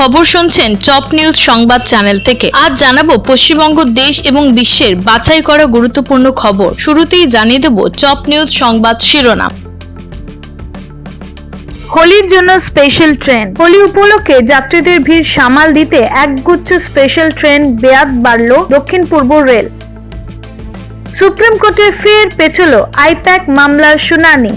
খবর শুনছেন top news সংবাদ চ্যানেল থেকে। আজ জানাবো পশ্চিমবঙ্গ দেশ এবং বিশ্বের বাছাই করা গুরুত্বপূর্ণ খবর। শুরুতেই জানিয়ে দেব টপ নিউজ সংবাদ শিরোনাম। হোলির জন্য স্পেশাল ট্রেন। হোলি উপলক্ষে যাত্রীদের ভিড় সামাল দিতে একগুচ্ছ স্পেশাল ট্রেন বেয়াত বাড়ল দক্ষিণ পূর্ব রেল। সুপ্রিম কোর্টে ফের পেছল আইপ্যাক মামলার শুনানি।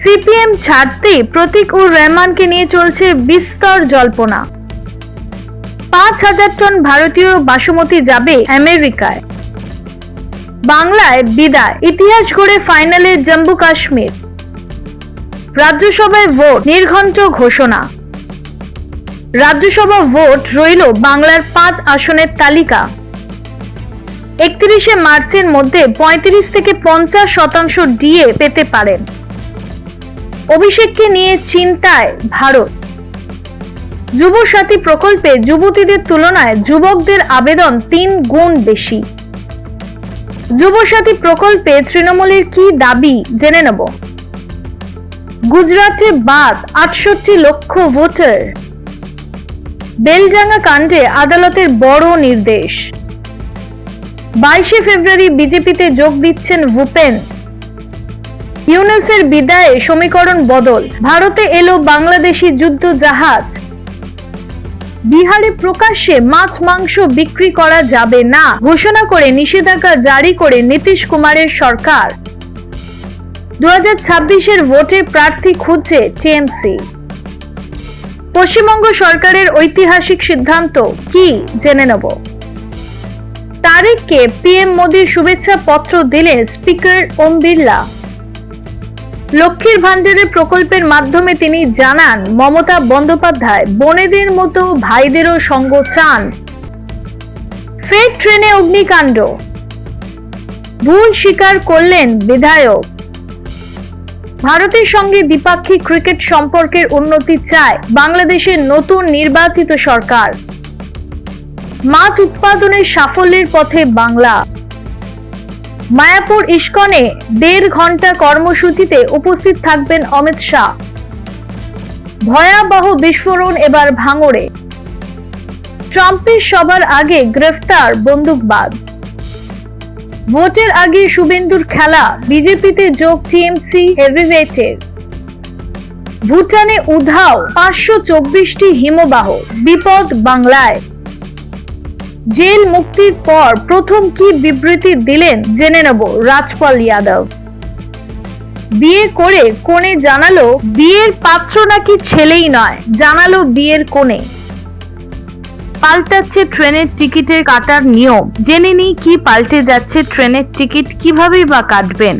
সিপিএম ছাড়তেই প্রতীক ও রহমানকে নিয়ে চলছে বিস্তর জল্পনা। 5,000 টন ভারতীয় বাসমতি যাবে আমেরিকায়। বাংলায় বিদায়, ইতিহাস গড়ে ফাইনালে জম্মু কাশ্মীর। রাজ্যসভায় ভোট নির্ঘণ্ট ঘোষণা। রাজ্যসভা ভোট রইল বাংলার 5 আসনের তালিকা। 31শে মার্চের মধ্যে 35 থেকে 50% ডিএ পেতে পারেন। অভিষেককে নিয়ে চিন্তায় ভারত। যুবসাথী প্রকল্পে যুবতীদের তুলনায় যুবকদের আবেদন 3 গুণ বেশি। যুবসাথী প্রকল্পে তৃণমূলের কি দাবি জেনে নেব। গুজরাটে বাদ 68 লক্ষ ভোটার। বেলডাঙ্গা কাণ্ডে আদালতের বড় নির্দেশ। 22শে ফেব্রুয়ারি বিজেপিতে যোগ দিচ্ছেন ভূপেন। ইউনূসের বিদায়ে সমীকরণ বদল। ভারতে এলো বাংলাদেশি যুদ্ধ জাহাজ। বিহারে প্রকাশ্যে মাছ মাংস বিক্রি করা যাবে না ঘোষণা করে নিষেধাজ্ঞা জারি করে নীতিশ কুমারের সরকার। 2026-এর ভোটে প্রার্থী খুঁজছে টিএমসি। পশ্চিমবঙ্গ সরকারের ঐতিহাসিক সিদ্ধান্ত কি জেনে নেব। তারিখকে পিএম মোদীর শুভেচ্ছা পত্র দিলেন স্পিকার ওম বিড়লা। লক্ষ্মীর ভান্ডারের প্রকল্পের মাধ্যমে তিনি জানান মমতা বন্দ্যোপাধ্যায় বোনেদের মতো ভাইদেরও সঙ্গ চান। ফের ট্রেনে অগ্নিকাণ্ড, ভুল স্বীকার করলেন বিধায়ক। ভারতের সঙ্গে দ্বিপাক্ষিক ক্রিকেট সম্পর্কের উন্নতি চায় বাংলাদেশের নতুন নির্বাচিত সরকার। মাছ উৎপাদনের সাফল্যের পথে বাংলা। মায়াপুর ইস্কনে 1.5 ঘন্টা কর্মসূচিতে উপস্থিত থাকবেন অমিত শাহ। ভয়াবহ বিস্ফোরণ এবার ভাঙড়ে। ট্রাম্পের সবার আগে গ্রেফতার বন্দুকবাজ। ভোটের আগে শুভেন্দুর খেলা, বিজেপিতে যোগ টিএমসি হেভিওয়েটের। ভুটানে উধাও 524টি হিমবাহ, বিপদ বাংলায়। জেল মুক্তির পর প্রথম কি বিবৃতি দিলেন জেনে নেব রাজপাল যাদব। বিয়ে করে কনে জানালো বিয়ের পাত্র নাকি ছেলেই নয়, জানালো বিয়ের কনে। পাল্টাচ্ছে ট্রেনের টিকিটের কাটার নিয়ম, জেনে নিই কি পাল্টে যাচ্ছে ট্রেনের টিকিট কিভাবেই বা কাটবেন।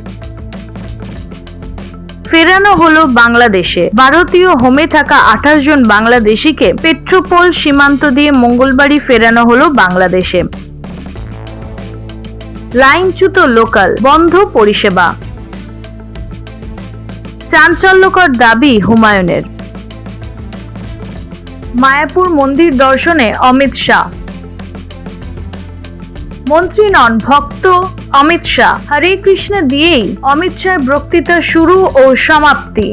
ফেরানো হলো বাংলাদেশে। ভারতীয় হোমে থাকা 28 জন বাংলাদেশিকে পেট্রোপোল সীমান্ত দিয়ে মঙ্গলবারই ফেরানো হলো বাংলাদেশে। লাইনচ্যুত লোকাল, বন্ধ পরিষেবা। চাঞ্চল্যকর দাবি হুমায়ুনের। মায়াপুর মন্দির দর্শনে অমিত শাহ। মন্ত্রী নন, ভক্ত অমিত শাহ। হরে কৃষ্ণ দিয়েই অমিত শাহের বক্তৃতা শুরু ও সমাপ্তি।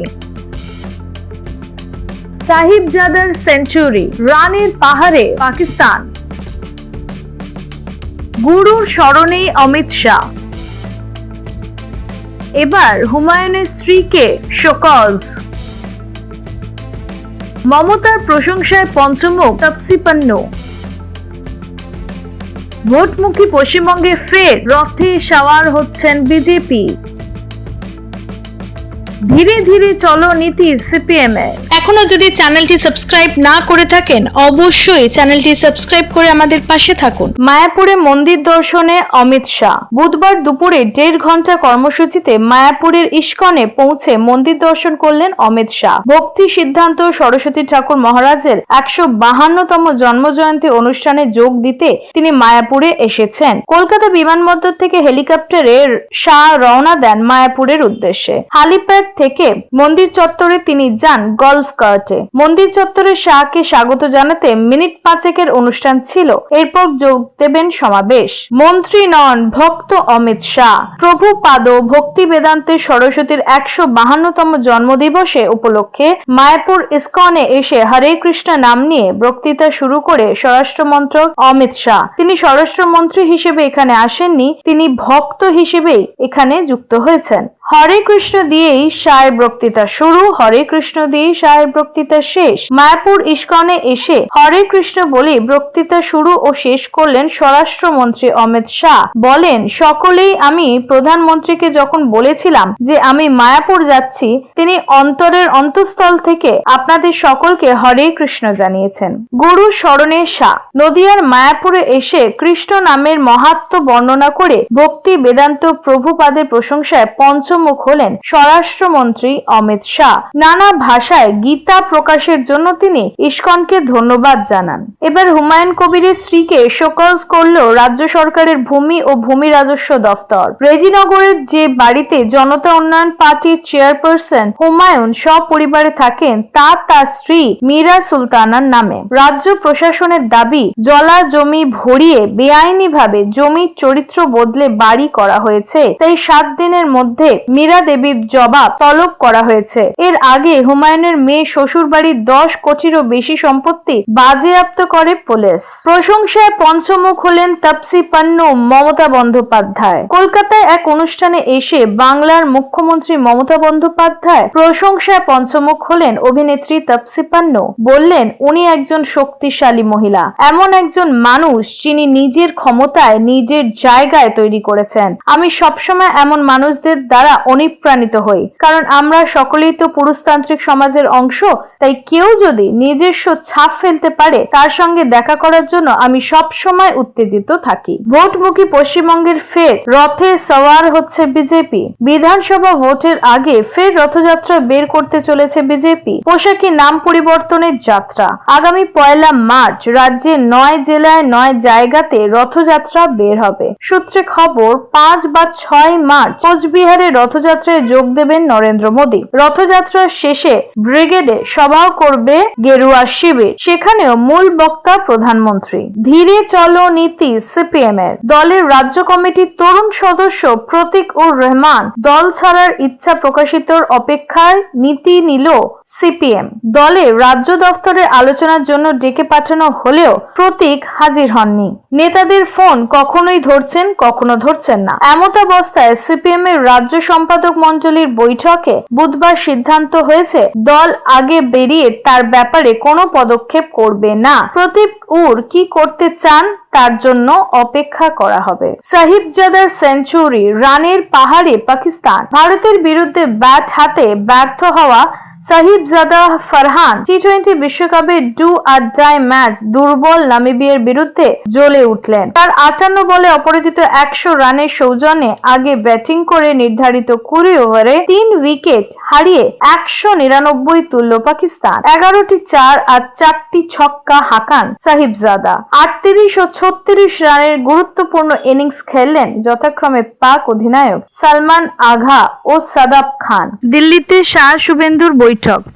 সাহিবজাদার সেঞ্চুরি, রানের পাহাড়ে পাকিস্তান। গুরুর স্মরণেই অমিত শাহ। এবার হুমায়ুনের স্ত্রীকে শোকজ। মমতার প্রশংসায় পঞ্চমুখ তপসিপন্ন। ভোটমুখী পশ্চিমবঙ্গে ফের রথে সাওয়ার হচ্ছেন বিজেপি। ধীরে ধীরে চলো নীতি সিপিএম এর। এখনো যদি চ্যানেলটি সাবস্ক্রাইব না করে থাকেন অবশ্যই চ্যানেলটি সাবস্ক্রাইব করে আমাদের পাশে থাকুন। মায়াপুরে মন্দির দর্শনে অমিত শাহ। বুধবার দুপুরে 1.5 ঘন্টা কর্মসূচিতে মায়াপুরের ইস্কনে পৌঁছে মন্দির দর্শন করলেন অমিত শাহ। ভক্তি সিদ্ধান্ত সরস্বতী ঠাকুর মহারাজের 152তম জন্মজয়ন্তী অনুষ্ঠানে যোগ দিতে তিনি মায়াপুরে এসেছেন। কলকাতা বিমানবন্দর থেকে হেলিকপ্টারে শাহ রওনা দেন মায়াপুরের উদ্দেশ্যে। হালিপ্যাড থেকে মন্দির চত্বরে তিনি যান গলফ কার্টে। মন্দির চত্বরে শাহকে স্বাগত জানাতে মিনিট 5 অনুষ্ঠান ছিল। এরপর যোগ দেবেন সমাবেশ। মন্ত্রী নন ভক্ত অমিত শাহ। প্রভু পাদ ভক্তি বেদান্তে সরস্বতীর 152তম জন্মদিবসে উপলক্ষে মায়াপুর ইসকনে এসে হরে কৃষ্ণ নাম নিয়ে বক্তৃতা শুরু করে স্বরাষ্ট্রমন্ত্রক অমিত শাহ। তিনি স্বরাষ্ট্রমন্ত্রী হিসেবে এখানে আসেননি, তিনি ভক্ত হিসেবেই এখানে যুক্ত হয়েছেন। হরে কৃষ্ণ দিয়েই শাহের বক্তৃতা শুরু, হরে কৃষ্ণ দিয়েই শাহের বক্তৃতা শেষ। মায়াপুর ইসকনে এসে হরে কৃষ্ণ বলে বক্তৃতা শুরু ও শেষ করলেন স্বরাষ্ট্রমন্ত্রী অমিত শাহ। বলেন, সকলেই আমি প্রধানমন্ত্রীকে যখন বলেছিলাম যে আমি মায়াপুর যাচ্ছি, তিনি অন্তরের অন্তঃস্থল থেকে আপনাদের সকলকে হরে কৃষ্ণ জানিয়েছেন। গুরু স্মরণে শাহ। নদিয়ার মায়াপুরে এসে কৃষ্ণ নামের মাহাত্ম্য বর্ণনা করে ভক্তি বেদান্ত প্রভুপাদের প্রশংসায় পঞ্চমুখ হলেন স্বরাষ্ট্রমন্ত্রী অমিত শাহ। নানা ভাষায় গীতা প্রকাশের জন্য তিনি ইসকনকে ধন্যবাদ জানান। এবার হুমায়ুন কবিরের স্ত্রীকে শোকজ করল রাজ্য সরকারের ভূমি ও ভূমি রাজস্ব দফতর। রেজিনগরের যে বাড়িতে জনতা উন্নয়ন পার্টির চেয়ারপারসন হুমায়ুন সপরিবারে থাকেন তা তার স্ত্রী মীরা সুলতানার নামে। রাজ্য প্রশাসনের দাবি, জলা জমি ভরিয়ে বেআইনিভাবে জমির চরিত্র বদলে বাড়ি করা হয়েছে, তাই 7 দিনের মধ্যে মীরা দেবীর জবাব তলব করা হয়েছে। এর আগে হুমায়ুনের মেয়ে শ্বশুর বাড়ির 10 কোটিরও বেশি সম্পত্তি বাজেয়াপ্ত করে পুলিশ। প্রশংসায় পঞ্চমুখ হলেন তাপসী পান্নু মমতা বন্দ্যোপাধ্যায়। কলকাতায় এক অনুষ্ঠানে এসে বাংলার মুখ্যমন্ত্রী মমতা বন্দ্যোপাধ্যায় প্রশংসায় পঞ্চমুখ হলেন অভিনেত্রী তাপসী পান্নু। বললেন, উনি একজন শক্তিশালী মহিলা, এমন একজন মানুষ যিনি নিজের ক্ষমতায় নিজের জায়গায় তৈরি করেছেন। আমি সবসময় এমন মানুষদের দ্বারা অনুপ্রাণিত হই, কারণ আমরা সকলেই তো পুরুষতান্ত্রিক সমাজের অংশ, তাই কেউ যদি নিজস্ব ছাপ ফেলতে পারে তার সঙ্গে দেখা করার জন্য আমি সব সময় উত্তেজিত থাকি। ভোটমুখী পশ্চিমবঙ্গের ফের রথে সওয়ার হচ্ছে বিজেপি। বিধানসভা ভোটের আগে ফের রথযাত্রা বের করতে চলেছে বিজেপি। পোশাকে নাম পরিবর্তনের যাত্রা। আগামী 1 মার্চ রাজ্যের 9 জেলায় 9 জায়গাতে রথযাত্রা বের হবে। সূত্রে খবর, 5 বা 6 মার্চ কোচবিহারে রথযাত্রায় যোগ দেবেন নরেন্দ্র মোদী। রথযাত্রার শেষে ব্রিগেডে সভাও করবে গেরুয়া শিবির, সেখানেও মূল বক্তা প্রধানমন্ত্রী। ধীরে চলো নীতি সিপিএম এর। দলের রাজ্য কমিটির তরুণ সদস্য প্রতীক উর রহমান দল ছাড়ার ইচ্ছা প্রকাশিতর অপেক্ষায় নীতি নিল সিপিএম। দলের রাজ্য দফতরে আলোচনার জন্য ডেকে পাঠানো হলেও প্রতীক হাজির হননি। নেতাদের ফোন কখনোই ধরছেন, কখনো ধরছেন না। এমতাবস্থায় সিপিএম এর রাজ্য সম্পাদক মণ্ডলীর বৈঠকে বুধবার সিদ্ধান্ত হয়েছে দল আগে বেরিয়ে তার ব্যাপারে কোনো পদক্ষেপ করবে না। প্রতীক উর কি করতে চান তার জন্য অপেক্ষা করা হবে। সাহিবজাদার সেঞ্চুরি রানের পাহাড়ে পাকিস্তান। ভারতের বিরুদ্ধে ব্যাট হাতে ব্যর্থ হওয়া সাহিবজাদা ফারহান টি-20 বিশ্বকাপে ডু আর ডাই ম্যাচ দুর্বল নামিবিয়ার বিরুদ্ধে জ্বলে উঠলেন। তার 58 বলে অপরাজিত 100 রানের সৌজন্যে আগে ব্যাটিং করে নির্ধারিত 20 ওভারে 3 উইকেট হারিয়ে 199 তুলল পাকিস্তান। 11টি 4 আর 4টি ছক্কা হাঁকান সাহিবজাদা। 38 ও 36 রানের গুরুত্বপূর্ণ ইনিংস খেললেন যথাক্রমে পাক অধিনায়ক সালমান আগা ও সাদাব খান। দিল্লিতে শাহ শুভেন্দুর বৈঠক।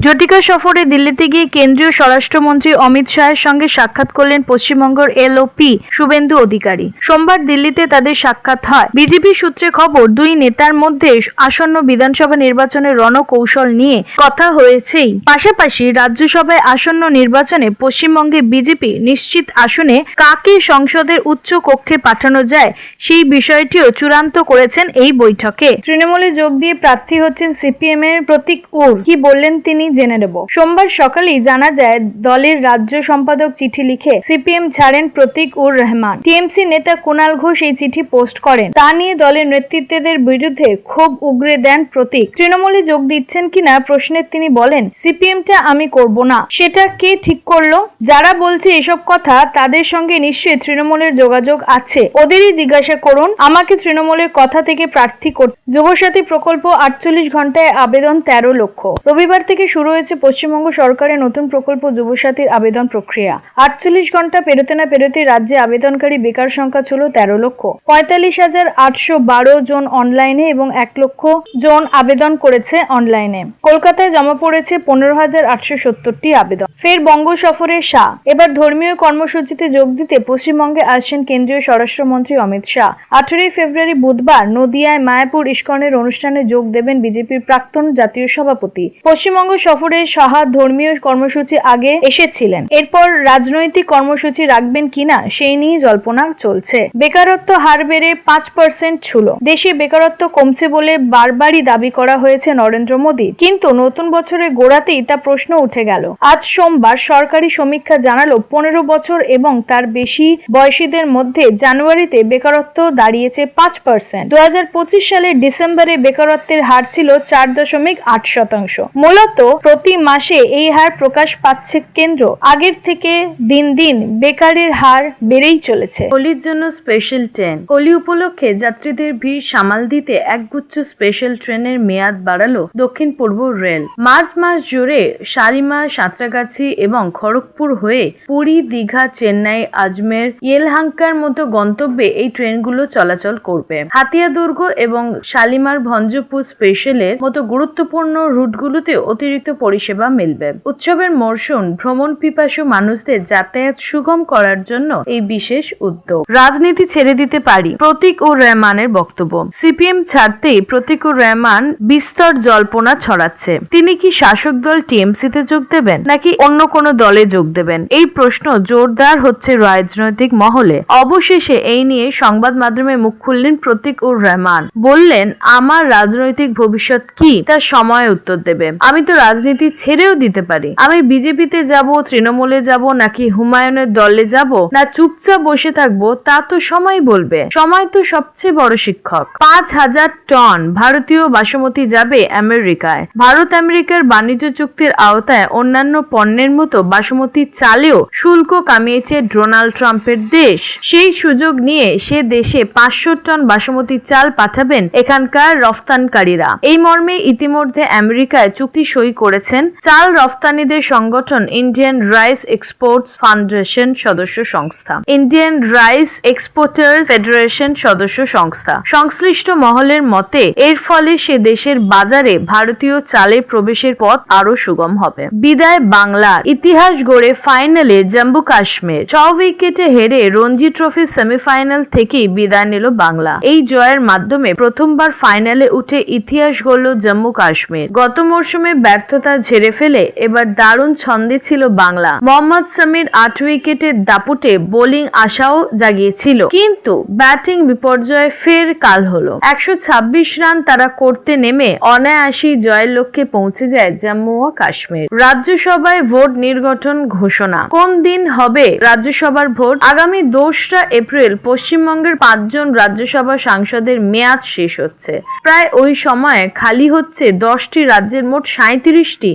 ঝটিকা সফরে দিল্লিতে গিয়ে কেন্দ্রীয় স্বরাষ্ট্রমন্ত্রী অমিত শাহের সঙ্গে সাক্ষাৎ করলেন পশ্চিমবঙ্গের এলওপি শুভেন্দু অধিকারী। সোমবার দিল্লিতে তাদের সাক্ষাৎ হয়। বিজেপি সূত্রে খবর, দুই নেতার মধ্যে আসন্ন বিধানসভা নির্বাচনের রণকৌশল নিয়ে কথা হয়েছেই। পাশাপাশি রাজ্যসভায় আসন্ন নির্বাচনে পশ্চিমবঙ্গে বিজেপি নিশ্চিত আসনে কাকে সংসদের উচ্চ কক্ষে পাঠানো যায় সেই বিষয়টিও চূড়ান্ত করেছেন এই বৈঠকে। তৃণমূলে যোগ দিয়ে প্রার্থী হচ্ছেন সিপিএম এর প্রতীক উর। কি বললেন তিনি জেনে নেব। সোমবার সকালেই জানা যায় দলের রাজ্য সম্পাদক চিঠি লিখে সিপিএম ছাড়েন প্রতীক উর রহমান। টিএমসি নেতা কুণাল ঘোষ এই চিঠি পোস্ট করেন। তা নিয়ে দলের নেতৃত্বদের বিরুদ্ধে ক্ষোভ উগরে দেন প্রতীক। তৃণমূলে যোগ দিচ্ছেন কিনা প্রশ্নে তিনি বলেন, সিপিএমটা আমি করব না, সেটা কে ঠিক করলো? যারা বলছে এসব কথা তাদের সঙ্গে নিশ্চয়ই তৃণমূলের যোগাযোগ আছে, ওদেরই জিজ্ঞাসা করুন। আমাকে তৃণমূলের কথা থেকে প্রার্থী করতে। যুবসাথী প্রকল্প 48 ঘন্টায় আবেদন 13 লক্ষ। রবিবার রবিবার থেকে শুরু হয়েছে পশ্চিমবঙ্গ সরকারের নতুন প্রকল্প যুবসাথীর আবেদন প্রক্রিয়া। 48 ঘন্টা পেরোতে না পেরোতে রাজ্যে আবেদনকারী বেকার সংখ্যা ছিল 13,45,812 জন অনলাইনে এবং 1 লক্ষ জন আবেদন করেছে অনলাইনে। কলকাতায় জমা পড়েছে 15,870টি আবেদন। ফের বঙ্গ সফরে শাহ। এবার ধর্মীয় কর্মসূচিতে যোগ দিতে পশ্চিমবঙ্গে আসছেন কেন্দ্রীয় স্বরাষ্ট্রমন্ত্রী অমিত শাহ। 18 ফেব্রুয়ারি বুধবার নদিয়ায় মায়াপুর ইস্কনের অনুষ্ঠানে যোগ দেবেন বিজেপির প্রাক্তন জাতীয় সভাপতি। পশ্চিমবঙ্গ সফরে শাহ ধর্মীয় কর্মসূচি আগে এসেছিলেন, এরপর রাজনৈতিক কর্মসূচি রাখবেন কিনা সেই নিয়ে জল্পনা চলছে। বেকারত্ব হার বেড়ে 5% ছিল। দেশে বেকারত্ব কমছে বলে বারবারই দাবি করা হয়েছে নরেন্দ্র মোদী, কিন্তু নতুন বছরের গোড়াতেই তা প্রশ্ন উঠে গেল। আজ সোমবার সরকারি সমীক্ষা জানালো 15 বছর এবং তার বেশি বয়সীদের মধ্যে জানুয়ারিতে বেকারত্ব দাঁড়িয়েছে 5%। 2025 সালের ডিসেম্বরে বেকারত্বের হার ছিল 4.8%। মূলত প্রতি মাসে এই হার প্রকাশ পাচ্ছে কেন্দ্র। আগের থেকে দিন দিন বেকারের হার বেড়েই চলেছে। হোলির জন্য স্পেশাল ট্রেন। হোলি উপলক্ষে যাত্রীদের ভিড় সামাল দিতে একগুচ্ছ স্পেশাল ট্রেনের মেয়াদ বাড়ালো দক্ষিণ পূর্ব রেল। মার্চ মাস জুড়ে শালিমার, সাঁতরাগাছি এবং খড়গপুর হয়ে পুরী, দীঘা, চেন্নাই, আজমের, ইয়েলহাঙ্কার মতো গন্তব্যে এই ট্রেনগুলো চলাচল করবে। হাতিয়া দুর্গ এবং শালিমার ভঞ্জপুর স্পেশালের মতো গুরুত্বপূর্ণ রুটগুলোতে অতিরিক্ত পরিষেবা মিলবে। উৎসবের মরশুম ভ্রমণ পিপাসু মানুষদের যাতায়াত সুগম করার জন্য এই বিশেষ উদ্যোগ। রাজনীতি ছেড়ে দিতে পারি, প্রতীক ও রহমানের বক্তব্য। সিপিএম ছাড়তেই প্রতীক ও রহমান বিস্তর জল্পনা ছড়াচ্ছে। তিনি কি শাসক দল টিএমসিতে যোগ দেবেন নাকি অন্য কোনো দলে যোগ দেবেন, এই প্রশ্ন জোরদার হচ্ছে রাজনৈতিক মহলে। অবশেষে এই নিয়ে সংবাদ মাধ্যমে মুখ খুললেন প্রতীক ও রহমান। বললেন, আমার রাজনৈতিক ভবিষ্যৎ কি তা সময় উত্তর দেবে। আমি তো রাজনীতি ছেড়েও দিতে পারি। আমি বিজেপিতে যাব, তৃণমূলে যাব, নাকি হুমায়ুনের দলে যাব, না চুপচাপ বসে থাকবো, তা তো সময় বলবে। সময় তো সবচেয়ে বড় শিক্ষক। 5,000 টন ভারতীয় বাসমতি যাবে আমেরিকায়। ভারত আমেরিকার বাণিজ্য চুক্তির আওতায় অন্যান্য পণ্যের মতো বাসমতি চালেও শুল্ক কমিয়েছে ডোনাল্ড ট্রাম্পের দেশ। সেই সুযোগ নিয়ে সে দেশে 500 টন বাসমতি চাল পাঠাবেন এখানকার রফতানিকারীরা। এই মর্মে ইতিমধ্যে আমেরিকায় চুক্তি সই করেছেন চাল রফতানিদের সংগঠন ইন্ডিয়ান রাইস এক্সপোর্টস ফাউন্ডেশন সদস্য সংস্থা, ইন্ডিয়ান রাইস এক্সপোর্টার্স ফেডারেশন সদস্য সংস্থা। সংশ্লিষ্ট মহলের মতে এর ফলে সে দেশের বাজারে ভারতীয় চালের প্রবেশের পথ আরো সুগম হবে। বিদায় বাংলার। ইতিহাস গড়ে ফাইনালে জম্মু কাশ্মীর। 6 উইকেটে হেরে রঞ্জি ট্রফি সেমিফাইনাল থেকেই বিদায় নিল বাংলা। এই জয়ের মাধ্যমে প্রথমবার ফাইনালে উঠে ইতিহাস গড়ল জম্মু কাশ্মীর। গত মরশুমে ব্যর্থতা ঝেড়ে ফেলে এবার দারুণ ছন্দে ছিল বাংলা। মোহাম্মদ সামির 8 উইকেটের দাপুটে বোলিং আশাও জাগিয়েছিল, কিন্তু ব্যাটিং বিপর্যয় ফের কাল হলো। 126 রান তারা করতে নেমে অনায়াসেই জয়ের লক্ষ্যে পৌঁছে যায় জম্মু ও কাশ্মীর। রাজ্যসভায় ভোট নির্গঠন ঘোষণা। কোন দিন হবে রাজ্যসভার ভোট? আগামী 2রা এপ্রিল পশ্চিমবঙ্গের 5 জন রাজ্যসভা সাংসদের মেয়াদ শেষ হচ্ছে। প্রায় ওই সময়ে খালি হচ্ছে 10টি রাজ্যের মোট 37টি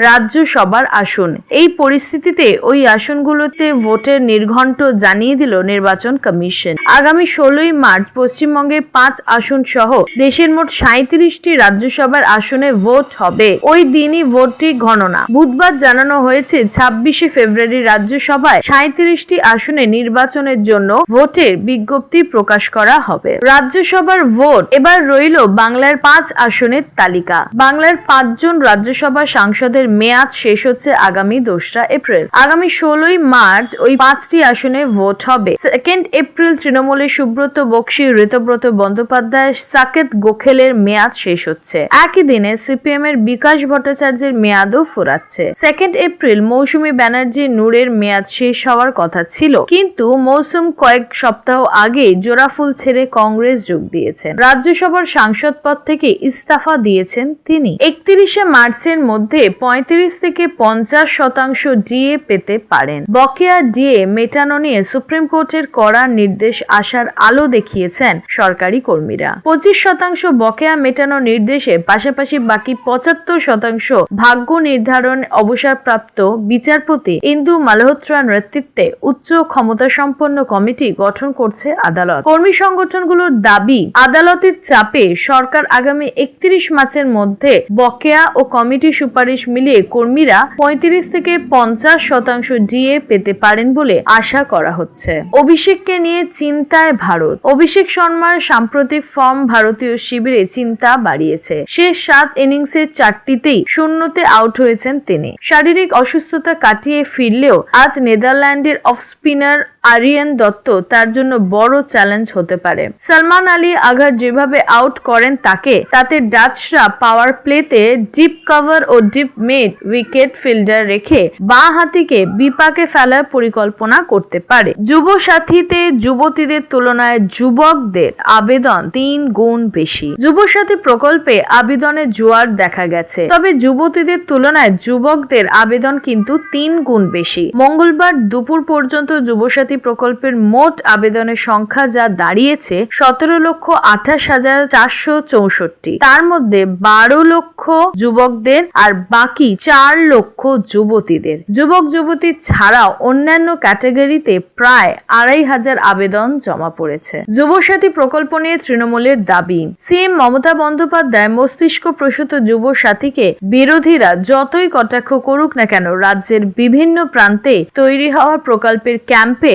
রাজ্যসভার আসন। এই পরিস্থিতিতে ওই আসনগুলোতে ভোটের নির্ঘণ্ট জানিয়ে দিল নির্বাচন কমিশন। আগামী 16ই মার্চ পশ্চিমবঙ্গে 5 আসন সহ দেশের মোট 37টি রাজ্যসভার আসনে ভোট হবে। ওই দিনই ভোটটি গণনা। বুধবার জানানো হয়েছে 26শে ফেব্রুয়ারি রাজ্যসভায় 37টি আসনে নির্বাচনের জন্য ভোটের বিজ্ঞপ্তি প্রকাশ করা হবে। রাজ্যসভার ভোট এবার রইল বাংলার 5 আসনের তালিকা। বাংলার 5 জন রাজ্যসভা সাংসদের মেয়াদ শেষ হচ্ছে আগামী 2রা এপ্রিল। আগামী 16ই মার্চ ওই 5টি আসনে ভোট হবে। 2 এপ্রিল তৃণমূলের সুব্রত বক্সী, ঋতব্রত বন্দ্যোপাধ্যায়, সাকেত গোখেলের মেয়াদ শেষ হচ্ছে। একই দিনে সিপিএম এর বিকাশ ভট্টাচার্যের মেয়াদও ফুরাচ্ছে। 2 এপ্রিল মৌসুমী ব্যানার্জি নূরের মেয়াদ শেষ হওয়ার কথা ছিল, কিন্তু মৌসুম কয়েক সপ্তাহ আগে জোড়াফুল ছেড়ে কংগ্রেস যোগ দিয়েছেন। রাজ্যসভার সাংসদ পদ থেকে ইস্তফা দিয়েছেন তিনি। 31শে মার্চের মধ্যে 35 থেকে 50% ডিএ পেতে পারেন। বকেয়া ডিএ মেটানো নিয়ে সুপ্রিম কোর্টের কড়া নির্দেশ আসার আলো দেখিয়েছেন সরকারি কর্মীরা। 25% বকেয়া মেটানো নির্দেশে পাশাপাশি বাকি 75% ভাগ্য নির্ধারণ অবসরপ্রাপ্ত বিচারপতি ইন্দু মালহোত্রার নেতৃত্বে উচ্চ ক্ষমতাসম্পন্ন কমিটি গঠন করছে আদালত। কর্মী সংগঠনগুলোর দাবি, আদালতের চাপে সরকার আগামী 31 মার্চের মধ্যে বকেয়া ও কমিটি সুপারিশ মিলিয়ে কর্মীরা 35 থেকে 50% ডিএ পেতে পারেন বলে আশা করা হচ্ছে। অভিষেককে নিয়ে চিন্তায় ভারত। অভিষেক শর্মার সাম্প্রতিক ফর্ম ভারতীয় শিবিরে চিন্তা বাড়িয়েছে। শেষ 7 ইনিংসের 4টিতেই শূন্যতে আউট হয়েছেন তিনি। শারীরিক অসুস্থতা কাটিয়ে ফিরলেও আজ নেদারল্যান্ডের অফ স্পিনার আরিয়ান দত্ত তার জন্য বড় চ্যালেঞ্জ হতে পারে। সালমান আলী আঘার যেভাবে আউট করেন তাতে ডাচরা পাওয়ার প্লেতে ডিপ কভার ও ডিপ মিড উইকেট ফিল্ডার রেখে বাঁ হাতিকে বিপাকে ফেলার পরিকল্পনা করতে পারে। যুব সাথীতে যুবতীদের তুলনায় যুবকদের আবেদন 3 গুণ বেশি। যুব সাথী প্রকল্পে আবেদনের জোয়ার দেখা গেছে, তবে যুবতীদের তুলনায় যুবকদের আবেদন কিন্তু 3 গুণ বেশি। মঙ্গলবার দুপুর পর্যন্ত যুবসাথী প্রকল্পের মোট আবেদনের সংখ্যা যা দাঁড়িয়েছে 17,28,464। তার মধ্যে 12 লক্ষ যুবকদের আর বাকি 4 লক্ষ যুবতীদের। যুবক যুবতী ছাড়াও অন্যান্য ক্যাটাগরিতে প্রায় 2,500 আবেদন জমা পড়েছে। যুবসাথী প্রকল্প নিয়ে তৃণমূলের দাবি, সিএম মমতা বন্দ্যোপাধ্যায় মস্তিষ্ক প্রসূত যুব সাথীকে বিরোধীরা যতই কটাক্ষ করুক না কেন রাজ্যের বিভিন্ন প্রান্তে তৈরি হওয়া প্রকল্পের ক্যাম্পে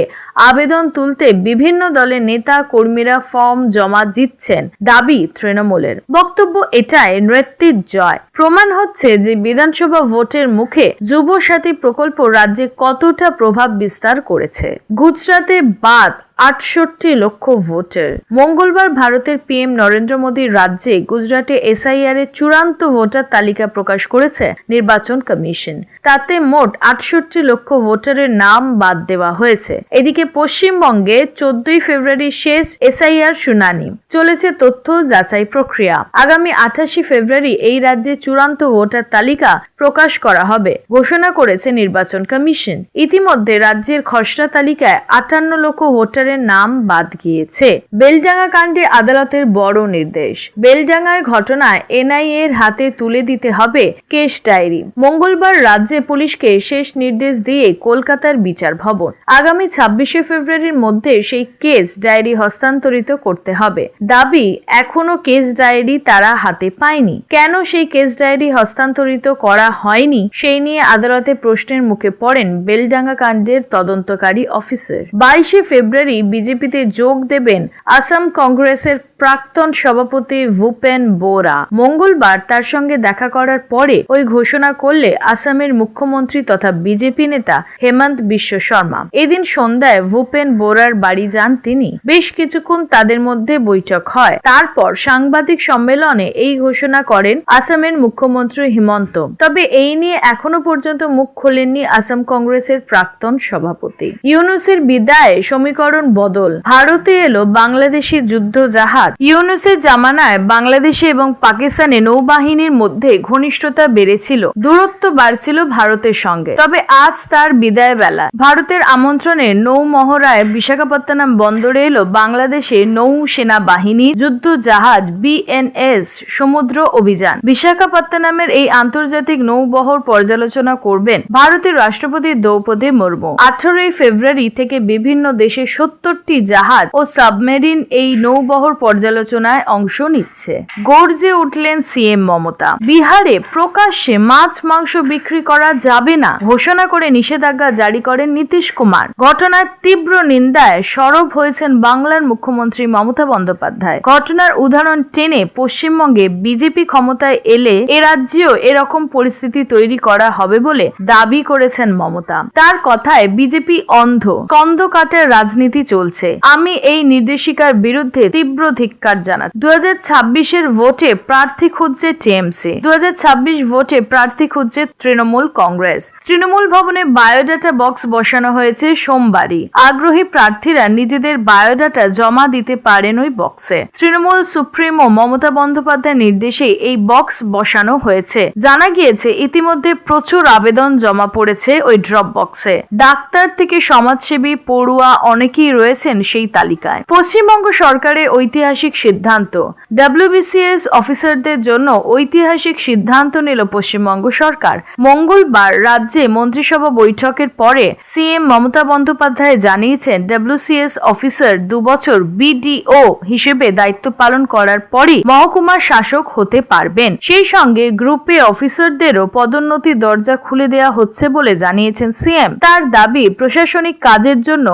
আবেদন তুলতে বিভিন্ন দলের নেতা কর্মীরা ফর্ম জমা দিচ্ছেন দাবি তৃণমূলের। বক্তব্য এটাই নেতৃত্বের জয়। প্রমাণ হচ্ছে যে বিধানসভা ভোটের মুখে যুব সাথী প্রকল্প রাজ্যে কতটা প্রভাব বিস্তার করেছে। গুজরাটে বাদ 68 লক্ষ ভোটার। মঙ্গলবার ভারতের পিএম নরেন্দ্র মোদীর রাজ্যে গুজরাটে এসআইআর এর চূড়ান্ত ভোটার তালিকা প্রকাশ করেছে নির্বাচন কমিশন। তাতে মোট 68 লক্ষ ভোটারের নাম বাদ দেওয়া হয়েছে। এদিকে পশ্চিমবঙ্গে 14 ফেব্রুয়ারি শেষ এসআইআর শুনানি চলেছে, তথ্য যাচাই প্রক্রিয়া। আগামী 28 ফেব্রুয়ারি এই রাজ্যে চূড়ান্ত ভোটার তালিকা প্রকাশ করা হবে ঘোষণা করেছে নির্বাচন কমিশন। ইতিমধ্যে রাজ্যের খসড়া তালিকায় 58 লক্ষ ভোটার নাম বাদ গিয়েছে। বেলডাঙ্গা কাণ্ডে আদালতের বড় নির্দেশ। বেলডাঙ্গার ঘটনায় এনআইএ এর হাতে তুলে দিতে হবে কেস ডায়েরি। মঙ্গলবার রাজ্যে পুলিশকে শেষ নির্দেশ দিয়ে কলকাতার বিচার ভবন আগামী 26 ফেব্রুয়ারির মধ্যে সেই কেস ডায়েরি হস্তান্তরিত করতে হবে। দাবি, এখনো কেস ডায়েরি তারা হাতে পায়নি। কেন সেই কেস ডায়েরি হস্তান্তরিত করা হয়নি সেই নিয়ে আদালতে প্রশ্নের মুখে পড়েন বেলডাঙ্গা কাণ্ডের তদন্তকারী অফিসার। 22 ফেব্রুয়ারি বিজেপিতে যোগ দেবেন আসাম কংগ্রেসের প্রাক্তন সভাপতি ভূপেন বোরা। মঙ্গলবার তার সঙ্গে দেখা করার পরে ওই ঘোষণা করলে আসামের মুখ্যমন্ত্রী তথা বিজেপি নেতা হেমন্ত বিশ্ব শর্মা। এদিন সন্ধ্যায় ভূপেন বোরার বাড়ি যান তিনি। বেশ কিছুক্ষণ তাদের মধ্যে বৈঠক হয়। তারপর সাংবাদিক সম্মেলনে এই ঘোষণা করেন আসামের মুখ্যমন্ত্রী হিমন্ত। তবে এই নিয়ে এখনো পর্যন্ত মুখ খোলেননি আসাম কংগ্রেসের প্রাক্তন সভাপতি। ইউনূসের বিদায়ে সমীকরণ বদল। ভারতে এলো বাংলাদেশি যুদ্ধ জাহাজ। ইউনূসের জামানায় বাংলাদেশে এবং পাকিস্তানে নৌবাহিনীর মধ্যে ঘনিষ্ঠতা বেড়েছিল, দূরত্ব বাড়ছিল ভারতের সঙ্গে। তবে আজ তার বিদায় বেলা ভারতের আমন্ত্রণে নৌ মহড়ায় বিশাখাপত্তনম বন্দরে এলো বাংলাদেশের নৌ সেনা বাহিনীর যুদ্ধ জাহাজ বিএনএস সমুদ্র অভিযান। বিশাখাপত্তনমের এই আন্তর্জাতিক নৌবহর পর্যালোচনা করবেন ভারতের রাষ্ট্রপতি দ্রৌপদী মুর্মু। 18 ফেব্রুয়ারি থেকে বিভিন্ন দেশের 70টি জাহাজ ও সাবমেরিন এই নৌবহর পর্যালোচনায় অংশ নিচ্ছে। গর্জে উঠলেন সিএম মমতা। বিহারে প্রকাশ্যে মাছ মাংস বিক্রি করা যাবে না ঘোষণা করে নিষেধাজ্ঞা জারি করেন নীতিশ কুমার। ঘটনার তীব্র নিন্দায় সরব হয়েছেন বাংলার মুখ্যমন্ত্রী মমতা বন্দ্যোপাধ্যায়। ঘটনার উদাহরণ টেনে পশ্চিমবঙ্গে বিজেপি ক্ষমতায় এলে এ রাজ্যেও এরকম পরিস্থিতি তৈরি করা হবে বলে দাবি করেছেন মমতা। তার কথায় বিজেপি অন্ধ, কন্দ কাটার রাজনীতি চলছে। আমি এই নির্দেশিকার বিরুদ্ধে তীব্র ধিক্কার জানাচ্ছে। 2026-এর ভোটে প্রার্থী খুঁজছে টিএমসি, 2026 ভোটে প্রার্থী খুঁজছে তৃণমূল কংগ্রেস। তৃণমূল ভবনে বায়োডাটা বক্স বসানো হয়েছে সোমবারই। আগ্রহী প্রার্থীরা নিজেদের বায়োডাটা জমা দিতে পারেন ওই বক্সে। তৃণমূল সুপ্রিমো মমতা বন্দ্যোপাধ্যায়ের নির্দেশে এই বক্স বসানো হয়েছে। জানা গিয়েছে ইতিমধ্যে প্রচুর আবেদন জমা পড়েছে ওই ড্রপ বক্সে। ডাক্তার থেকে সমাজসেবী, পড়ুয়া অনেকেই রয়েছেন সেই তালিকায়। পশ্চিমবঙ্গ সরকারের ঐতিহাসিক সিদ্ধান্ত। WBCS অফিসারদের জন্য ঐতিহাসিক সিদ্ধান্ত নিল পশ্চিমবঙ্গ সরকার। মঙ্গলবার রাজ্যে মন্ত্রিসভা বৈঠকের পরে সিএম মমতা বন্দ্যোপাধ্যায় জানিয়েছেন WCS অফিসার 2 বছর BDO হিসেবে দায়িত্ব পালন করার পরই মহকুমা শাসক হতে পারবেন। সেই সঙ্গে গ্রুপে অফিসারদেরও পদোন্নতি দরজা খুলে দেওয়া হচ্ছে বলে জানিয়েছেন সিএম। তার দাবি, প্রশাসনিক কাজের জন্য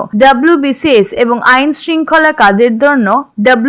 WBCS এবং আইন শৃঙ্খলা কাজের জন্য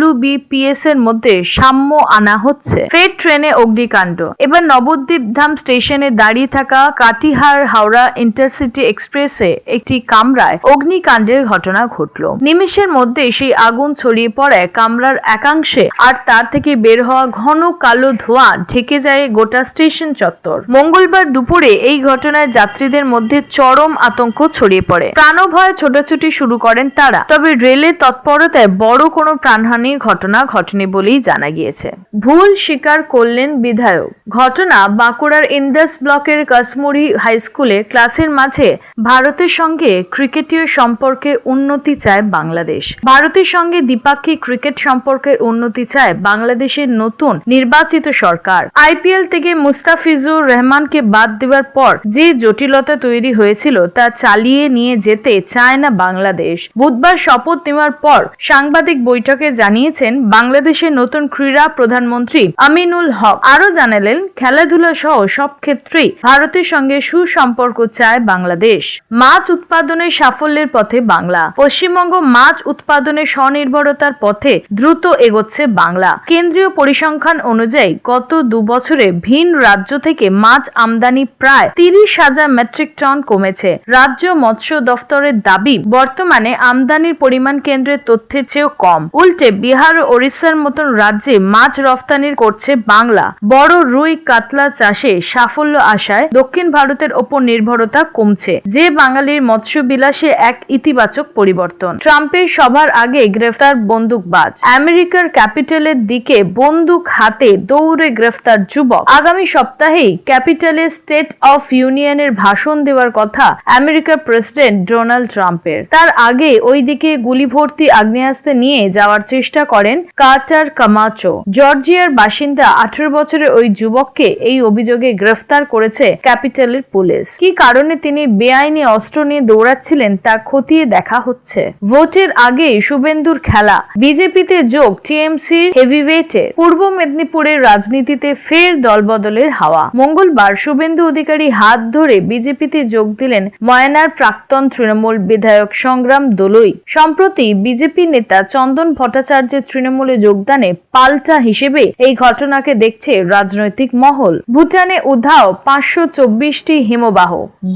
WBPS এর মধ্যে সাম্য আনা হচ্ছে। ফের ট্রেনে অগ্নিকাণ্ড। এবার নবদ্বীপ ধাম স্টেশনে দাঁড়িয়ে থাকা কাটিহার হাওড়া ইন্টারসিটি এক্সপ্রেসে একটি কামরায় অগ্নিকাণ্ডের ঘটনা ঘটল। নিমেষের মধ্যে সেই আগুন ছড়িয়ে পড়ায় কামরার একাংশে আর তার থেকে বের হওয়া ঘন কালো ধোঁয়া ঢেকে যায় গোটা স্টেশন চত্বর। মঙ্গলবার দুপুরে এই ঘটনায় যাত্রীদের মধ্যে চরম আতঙ্ক ছড়িয়ে পড়ে। প্রাণভয়ে ছোটাছুটি শুরু করেন তারা। তবে রেলের তৎপরতায় বড় কোনো প্রাণহানির ঘটনা ঘটেনি বলেই জানা গিয়েছে। ভুল স্বীকার করলেন বিধায়ক। ঘটনা বাঁকুড়ার ইন্দাস ব্লকের কাশ্মীরি হাইস্কুলে ক্লাসের মাঝে ভারতের সঙ্গে ক্রিকেটীয় সম্পর্কের উন্নতি চায় বাংলাদেশ। ভারতের সঙ্গে দ্বিপাক্ষিক ক্রিকেট সম্পর্কের উন্নতি চায় বাংলাদেশের নতুন নির্বাচিত সরকার। IPL থেকে মুস্তাফিজুর রহমানকে বাদ দেওয়ার পর যে জটিলতা তৈরি হয়েছিল তা চালিয়ে নিয়ে যেতে চায় না বাংলাদেশ। বুধবার শপথ নেওয়ার পর সাংবাদিক বৈঠকে জানিয়েছেন বাংলাদেশের নতুন ক্রীড়া প্রধানমন্ত্রী আমিনুল হক। আরো জানালেন, খেলাধুলা সহ সব ক্ষেত্রেই ভারতের সঙ্গে সুসম্পর্ক চায় বাংলাদেশ। মাছ উৎপাদনের সাফল্যের পথে বাংলা। পশ্চিমবঙ্গ মাছ উৎপাদনে স্বনির্ভরতার পথে দ্রুত এগোচ্ছে বাংলা। কেন্দ্রীয় পরিসংখ্যান অনুযায়ী গত 2 বছরে ভিন রাজ্য থেকে মাছ আমদানি প্রায় 30,000 মেট্রিক টন কমেছে। রাজ্য মৎস্য দফতরের দাবি, বর্তমানে আমদানির পরিমাণ কেন্দ্রের তথ্যের চেয়েও কম। উল্টে বিহার ও ওড়িশার মতন রাজ্যে মাছ রফতানি করছে বাংলা। বড় রুই কাতলা চাষে সাফল্য আসায় দক্ষিণ ভারতের ওপর নির্ভরতা কমছে, যে বাঙালির মৎস্য বিলাসে এক ইতিবাচক পরিবর্তন। ট্রাম্পের সভার আগে গ্রেফতার বন্দুকবাজ। আমেরিকার ক্যাপিটালের দিকে বন্দুক হাতে দৌড়ে গ্রেফতার যুবক। আগামী সপ্তাহেই ক্যাপিটালে স্টেট অফ ইউনিয়নের ভাষণ দেওয়ার কথা আমেরিকার প্রেসিডেন্ট ডোনাল্ড ট্রাম্পের। তার আগে ওইদিকে গুলি ভর্তি আগ্নেয়াস্ত্র নিয়ে যাওয়ার চেষ্টা করেন কার্টার কামাচো। জর্জিয়ার বাসিন্দা 18 বছরের ওই যুবককে এই অভিযোগে গ্রেফতার করেছে ক্যাপিটালের পুলিশ। কি কারণে তিনি বেআইনি অস্ত্র নিয়ে দৌড়াচ্ছিলেন তা খতিয়ে দেখা হচ্ছে। ভোটের আগে শুভেন্দুর খেলা। বিজেপিতে যোগ টিএমসির হেভিওয়েটের। পূর্ব মেদিনীপুরের রাজনীতিতে ফের দলবদলের হাওয়া। মঙ্গলবার শুভেন্দু অধিকারী হাত ধরে বিজেপিতে যোগ দিলেন ময়নার প্রাক্তন তৃণমূল বিধায়ক সংগ্রাম দলুই। সম্প্রতি বিজেপি নেতা চন্দন ভট্টাচার্যের তৃণমূলে যোগদানে পাল্টা হিসেবে এই ঘটনাকে দেখছে রাজনৈতিক মহল। ভুটানে উধাও 524টি হিমবাহ।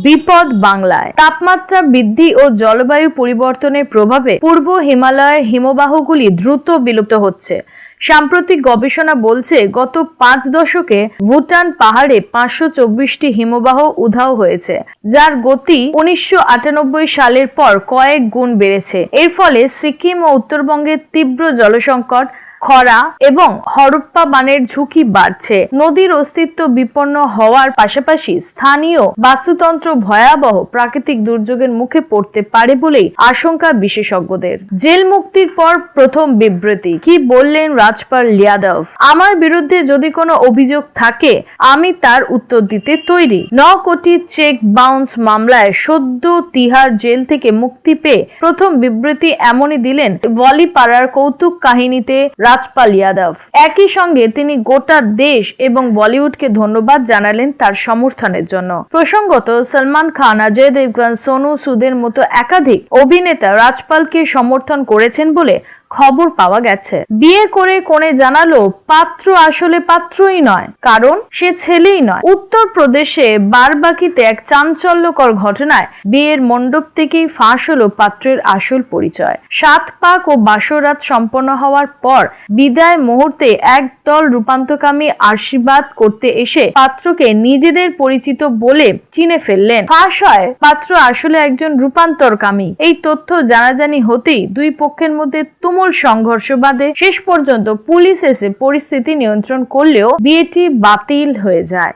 বিপদ বাংলায়। তাপমাত্রা বৃদ্ধি ও জলবায়ু পরিবর্তনের প্রভাবে পূর্ব হিমালয়ের হিমবাহগুলি দ্রুত বিলুপ্ত হচ্ছে। সাম্প্রতিক গবেষণা বলছে গত 5 দশকে ভুটান পাহাড়ে 524টি হিমবাহ উধাও হয়েছে, যার গতি 1998 সালের পর কয়েক গুণ বেড়েছে। এর ফলে সিকিম ও উত্তরবঙ্গের তীব্র জলসংকট, খরা এবং হরপ্পা বানের ঝুঁকি বাড়ছে। নদীর অস্তিত্ব বিপন্ন হওয়ার পাশাপাশি স্থানীয় বাস্তুতন্ত্র ভয়াবহ প্রাকৃতিক দুর্যোগের মুখে পড়তে পারে বলেই আশঙ্কা বিশেষজ্ঞদের। জেল মুক্তির পর প্রথম বিবৃতি। কি বললেন রাজপাল যাদব? আমার বিরুদ্ধে যদি কোনো অভিযোগ থাকে আমি তার উত্তর দিতে তৈরি। 9 কোটি চেক বাউন্স মামলায় সদ্য তিহার জেল থেকে মুক্তি পেয়ে প্রথম বিবৃতি এমনই দিলেন বলিপাড়ার কৌতুক কাহিনীতে রাজপাল যাদব। একই সঙ্গে তিনি গোটা দেশ এবং বলিউডকে ধন্যবাদ জানালেন তার সমর্থনের জন্য। প্রসঙ্গত, সলমান খান, অজয় দেবগন, সোনু সুদের মতো একাধিক অভিনেতা রাজপালকে সমর্থন করেছেন বলে খবর পাওয়া গেছে। বিয়ে করে কনে জানালো পাত্র আসলে পাত্রই নয়, কারণ সে ছেলেই নয়। উত্তরপ্রদেশে বারবাকিতে এক চাঞ্চল্যকর ঘটনায় বিয়ের মণ্ডপ থেকেই ফাঁস হলো পাত্রের আসল পরিচয়। 7 পাক ও বাসরাত সম্পন্ন হওয়ার পর বিদায় মুহূর্তে একদল রূপান্তরকামী আশীর্বাদ করতে এসে পাত্রকে নিজেদের পরিচিত বলে চিনে ফেললেন। ফাঁস হয় পাত্র আসলে একজন রূপান্তরকামী। এই তথ্য জানাজানি হতেই দুই পক্ষের মধ্যে তুমুল সংঘর্ষ বাধে। শেষ পর্যন্ত পুলিশ এসে পরিস্থিতি নিয়ন্ত্রণ করলেও বিয়েটি বাতিল হয়ে যায়।